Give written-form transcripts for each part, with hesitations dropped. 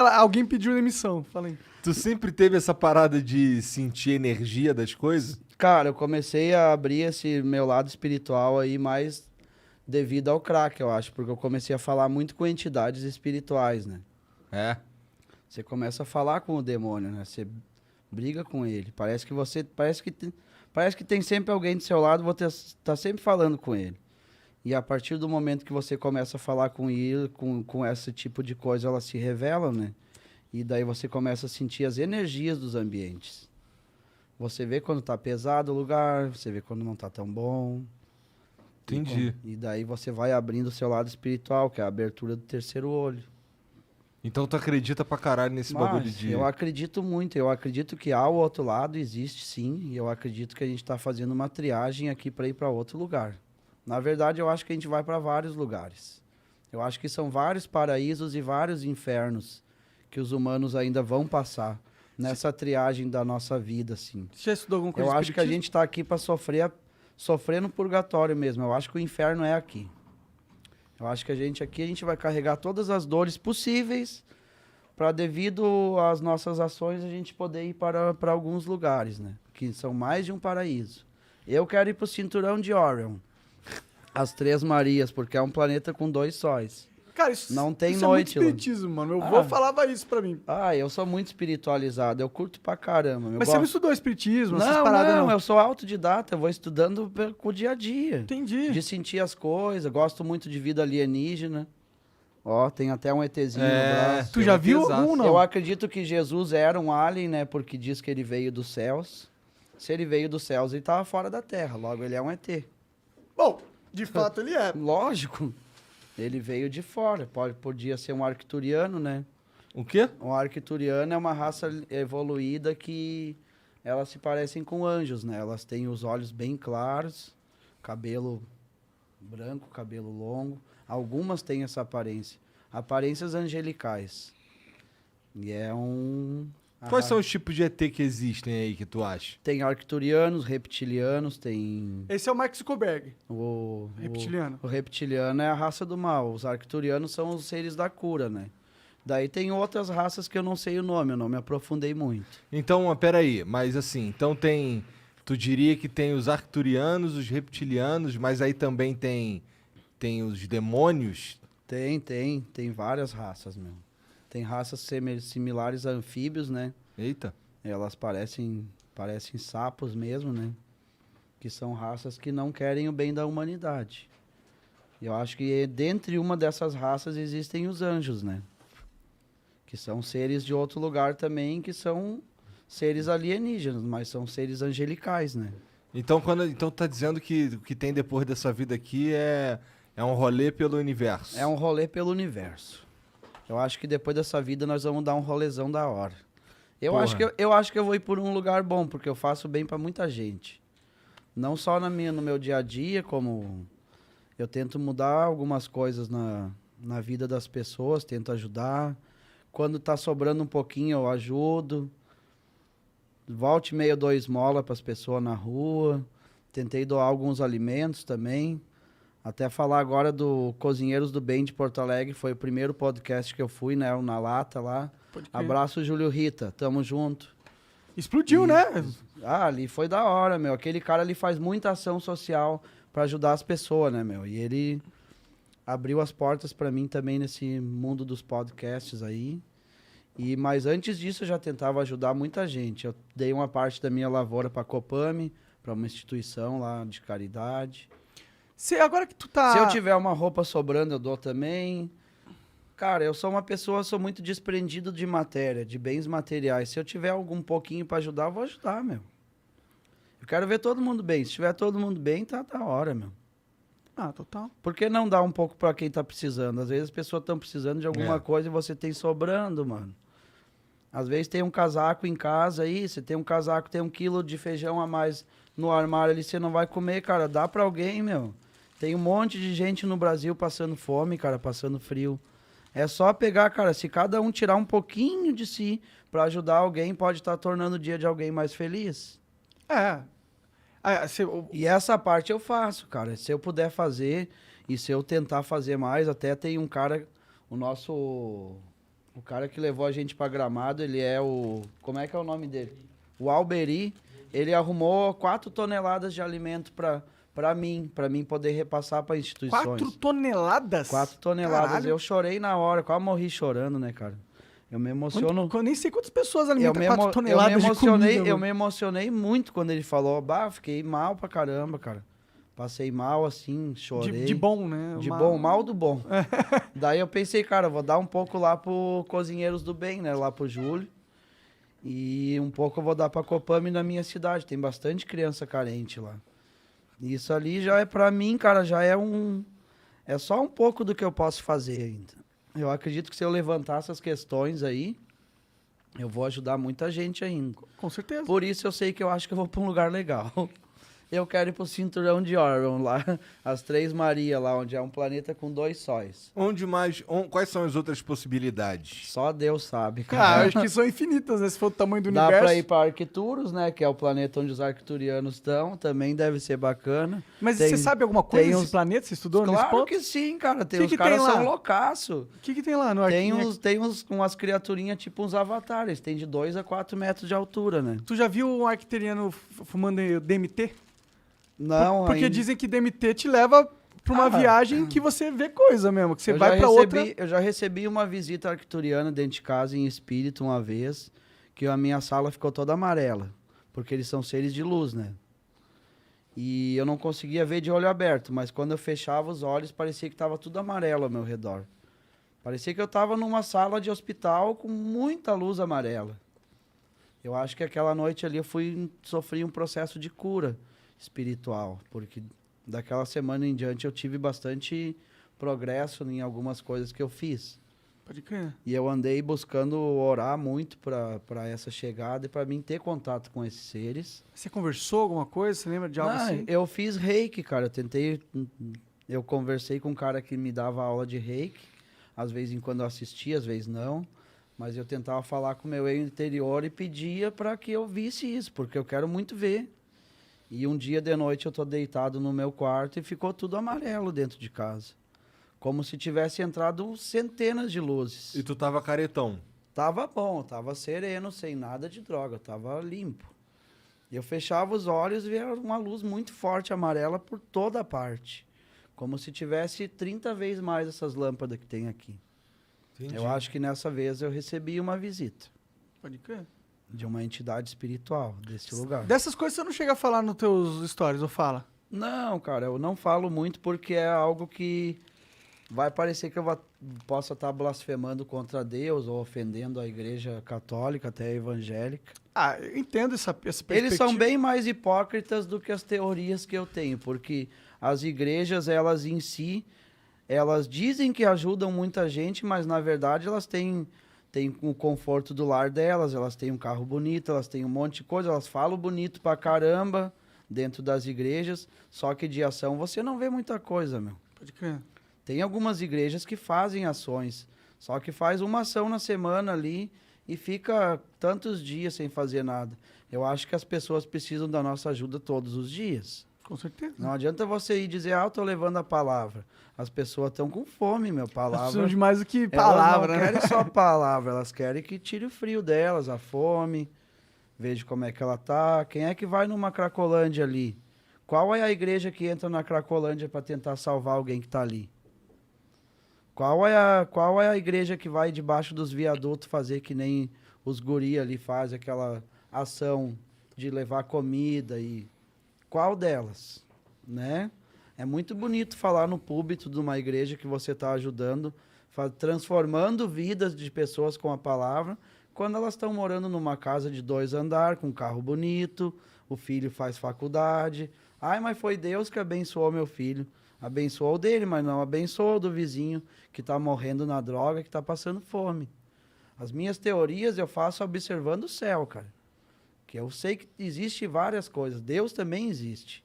Alguém pediu demissão, falei. Tu sempre teve essa parada de sentir energia das coisas? Cara, eu comecei a abrir esse meu lado espiritual aí mais devido ao crack, eu acho. Porque eu comecei a falar muito com entidades espirituais, né? É. Você começa a falar com o demônio, né? Você briga com ele. Parece que tem sempre alguém do seu lado, você tá sempre falando com ele. E a partir do momento que você começa a falar com ele, com esse tipo de coisa, elas se revelam, né? E daí você começa a sentir as energias dos ambientes. Você vê quando tá pesado o lugar, você vê quando não tá tão bom. Entendi. E daí você vai abrindo o seu lado espiritual, que é a abertura do terceiro olho. Então tu acredita pra caralho nesse bagulho de... Eu acredito muito, eu acredito que há o outro lado, existe sim, e eu acredito que a gente tá fazendo uma triagem aqui para ir para outro lugar. Na verdade, eu acho que a gente vai para vários lugares. Eu acho que são vários paraísos e vários infernos que os humanos ainda vão passar nessa triagem da nossa vida, assim. Você já estudou alguma coisa Eu de acho que a espiritismo? gente tá aqui para sofrer no purgatório mesmo. Eu acho que o inferno é aqui. Eu acho que a gente vai carregar todas as dores possíveis para, devido às nossas ações, a gente poder ir para alguns lugares, né? Que são mais de um paraíso. Eu quero ir para o cinturão de Orion. As Três Marias, porque é um planeta com 2 sóis. Cara, isso, Não tem isso noite é lá. muito espiritismo, mano. Meu avô falava isso pra mim. Eu sou muito espiritualizado, eu curto pra caramba. Mas você não estudou espiritismo, essas paradas, não? Eu sou autodidata, eu vou estudando com o dia a dia. Entendi. De sentir as coisas, gosto muito de vida alienígena. Ó, tem até um ETzinho no braço. Tu já viu algum, não? Eu acredito que Jesus era um alien, né? Porque diz que ele veio dos céus. Se ele veio dos céus, ele tava fora da Terra. Logo, ele é um ET. Bom, de fato ele é. Lógico. Ele veio de fora. Podia ser um arcturiano, né? O quê? Um arcturiano é uma raça evoluída que elas se parecem com anjos, né? Elas têm os olhos bem claros, cabelo branco, cabelo longo. Algumas têm essa aparência. Aparências angelicais. E é um... Quais são os tipos de ET que existem aí que tu acha? Tem arcturianos, reptilianos, tem... Esse é o Mark Zuckerberg, O reptiliano. O reptiliano é a raça do mal. Os arcturianos são os seres da cura, né? Daí tem outras raças que eu não sei o nome, eu não me aprofundei muito. Então, peraí, mas assim, então tem... Tu diria que tem os arcturianos, os reptilianos, mas aí também tem os demônios? Tem várias raças mesmo. Tem raças similares a anfíbios, né? Eita. Elas parecem sapos mesmo, né? Que são raças que não querem o bem da humanidade. Eu acho que dentre uma dessas raças existem os anjos, né? Que são seres de outro lugar também, que são seres alienígenas, mas são seres angelicais, né? Então tá dizendo que o que tem depois dessa vida aqui é um rolê pelo universo. É um rolê pelo universo. Eu acho que depois dessa vida nós vamos dar um rolezão da hora. Eu acho que eu vou ir por um lugar bom, porque eu faço bem pra muita gente. Não só no meu dia a dia, como eu tento mudar algumas coisas na vida das pessoas, tento ajudar. Quando tá sobrando um pouquinho, eu ajudo. Volte e meia, eu dou esmola pras pessoas na rua. Tentei doar alguns alimentos também. Até falar agora do Cozinheiros do Bem de Porto Alegre, foi o primeiro podcast que eu fui, né? Na lata lá. Abraço, Júlio Rita, tamo junto. Explodiu, né? Ali foi da hora, meu. Aquele cara ali faz muita ação social pra ajudar as pessoas, né, meu? E ele abriu as portas pra mim também nesse mundo dos podcasts aí. Mas antes disso eu já tentava ajudar muita gente. Eu dei uma parte da minha lavoura pra Copame, pra uma instituição lá de caridade. Agora que tu tá... Se eu tiver uma roupa sobrando, eu dou também. Cara, eu sou uma pessoa, sou muito desprendido de matéria, de bens materiais. Se eu tiver algum pouquinho pra ajudar, eu vou ajudar, meu. Eu quero ver todo mundo bem. Se tiver todo mundo bem, tá da hora, meu. Ah, total. Por que não dar um pouco pra quem tá precisando? Às vezes as pessoas estão precisando de alguma coisa e você tem sobrando, mano. Às vezes tem um casaco em casa aí, você tem um casaco, tem 1 quilo de feijão a mais no armário ali, você não vai comer, cara. Dá pra alguém, meu. Tem um monte de gente no Brasil passando fome, cara, passando frio. É só pegar, cara, se cada um tirar um pouquinho de si pra ajudar alguém, pode estar tornando o dia de alguém mais feliz. E essa parte eu faço, cara. Se eu puder fazer e se eu tentar fazer mais, até tem um cara, o nosso O cara que levou a gente pra Gramado, ele é o... Como é que é o nome dele? O Alberi. Ele arrumou 4 toneladas de alimento pra mim poder repassar pra instituições. 4 toneladas? 4 toneladas. Caralho. Eu chorei na hora, quase morri chorando, né, cara? Eu me emociono. Eu nem sei quantas pessoas Eu alimentam me, 4 emo- toneladas eu me de emocionei, comida. eu mano. me emocionei muito quando ele falou. Bah, fiquei mal pra caramba, cara. Passei mal, assim, chorei. De bom, né? De bom, mal do bom. Daí eu pensei, cara, eu vou dar um pouco lá pro Cozinheiros do Bem, né? Lá pro Júlio. E um pouco eu vou dar pra Copame na minha cidade. Tem bastante criança carente lá. Isso ali já é pra mim, cara, já é um... É só um pouco do que eu posso fazer ainda. Eu acredito que se eu levantar essas questões aí, eu vou ajudar muita gente ainda. Com certeza. Por isso eu sei que eu acho que eu vou pra um lugar legal. Eu quero ir pro Cinturão de Orion lá, as Três Maria lá, onde é um planeta com 2 sóis. Onde mais... quais são as outras possibilidades? Só Deus sabe, Cara, cara. acho que são infinitas, né? Se for o tamanho do Dá universo. pra ir pra Arcturus, né, que é o planeta onde os arcturianos estão, também deve ser bacana. Mas Tem- você sabe alguma coisa tem desse uns- planeta? Você estudou nesse Claro ponto? que sim, cara, Que os que caras tem lá? são loucaço. O que tem lá no Tem Arquinha? umas criaturinhas tipo uns avatares, tem de 2 a 4 metros de altura, né? Tu já viu um arquiteriano fumando DMT? Não, Porque ainda- dizem que DMT te leva pra uma Ah, viagem que você vê coisa mesmo, que você eu vai já pra outra... Eu já recebi uma visita arcturiana dentro de casa em espírito uma vez, que a minha sala ficou toda amarela, porque eles são seres de luz, né? E eu não conseguia ver de olho aberto, mas quando eu fechava os olhos, parecia que estava tudo amarelo ao meu redor. Parecia que eu estava numa sala de hospital com muita luz amarela. Eu acho que aquela noite ali sofri um processo de cura espiritual, porque daquela semana em diante eu tive bastante progresso em algumas coisas que eu fiz. Pode crer. E eu andei buscando orar muito para essa chegada e para mim ter contato com esses seres. Você conversou alguma coisa? Você lembra de algo assim? Eu fiz reiki, cara. Eu conversei com um cara que me dava aula de reiki. Às vezes em quando eu assistia, às vezes não. Mas eu tentava falar com o meu eu interior e pedia para que eu visse isso, porque eu quero muito ver. E um dia de noite eu tô deitado no meu quarto e ficou tudo amarelo dentro de casa. Como se tivesse entrado centenas de luzes. E tu tava caretão. Tava bom, tava sereno, sem nada de droga, tava limpo. Eu fechava os olhos e via uma luz muito forte amarela por toda a parte. Como se tivesse 30 vezes mais essas lâmpadas que tem aqui. Entendi. Eu acho que nessa vez eu recebi uma visita Pode crer. de uma entidade espiritual desse lugar. Dessas coisas você não chega a falar nos teus stories, ou fala? Não, cara, eu não falo muito porque é algo que vai parecer que eu possa estar blasfemando contra Deus ou ofendendo a igreja católica, até a evangélica. Ah, eu entendo essa perspectiva. Eles são bem mais hipócritas do que as teorias que eu tenho, porque as igrejas, elas em si, elas dizem que ajudam muita gente, mas na verdade elas têm o conforto do lar delas, elas têm um carro bonito, elas têm um monte de coisa, elas falam bonito pra caramba dentro das igrejas, só que de ação você não vê muita coisa, meu. Pode crer. Tem algumas igrejas que fazem ações, só que faz uma ação na semana ali e fica tantos dias sem fazer nada. Eu acho que as pessoas precisam da nossa ajuda todos os dias. Com certeza. Não adianta você ir dizer, eu tô levando a palavra. As pessoas estão com fome, meu, Elas palavra. precisam de mais do que Elas palavra, não né? querem só palavra, elas querem que tire o frio delas, a fome, veja como é que ela tá. Quem é que vai numa Cracolândia ali? Qual é a igreja que entra na Cracolândia para tentar salvar alguém que tá ali? Qual é a igreja que vai debaixo dos viadutos fazer que nem os guri ali fazem, aquela ação de levar comida e... Qual delas, né? É muito bonito falar no púlpito de uma igreja que você está ajudando, transformando vidas de pessoas com a palavra, quando elas estão morando numa casa de 2 andares, com um carro bonito, o filho faz faculdade. Ai, mas foi Deus que abençoou meu filho. Abençoou o dele, mas não abençoou o do vizinho que está morrendo na droga, que está passando fome. As minhas teorias eu faço observando o céu, cara. Que eu sei que existe várias coisas. Deus também existe.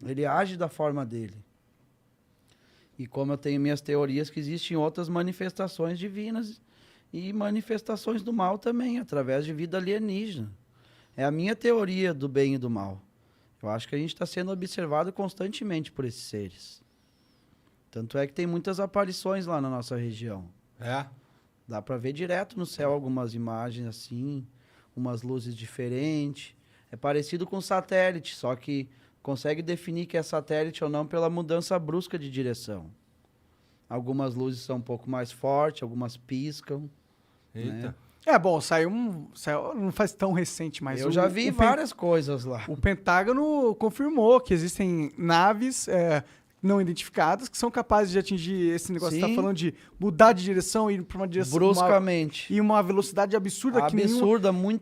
Ele age da forma dele. E como eu tenho minhas teorias que existem outras manifestações divinas e manifestações do mal também, através de vida alienígena. É a minha teoria do bem e do mal. Eu acho que a gente está sendo observado constantemente por esses seres. Tanto é que tem muitas aparições lá na nossa região. É? Dá pra ver direto no céu algumas imagens assim, umas luzes diferentes. É parecido com satélite, só que consegue definir que é satélite ou não pela mudança brusca de direção. Algumas luzes são um pouco mais fortes, algumas piscam. Eita. Bom, saiu não faz tão recente, mas Eu já vi várias coisas lá. O Pentágono confirmou que existem naves não identificadas que são capazes de atingir esse negócio que você Sim. tá falando de mudar de direção e ir para uma direção Bruscamente. e uma velocidade absurda que nenhum Absurda, muito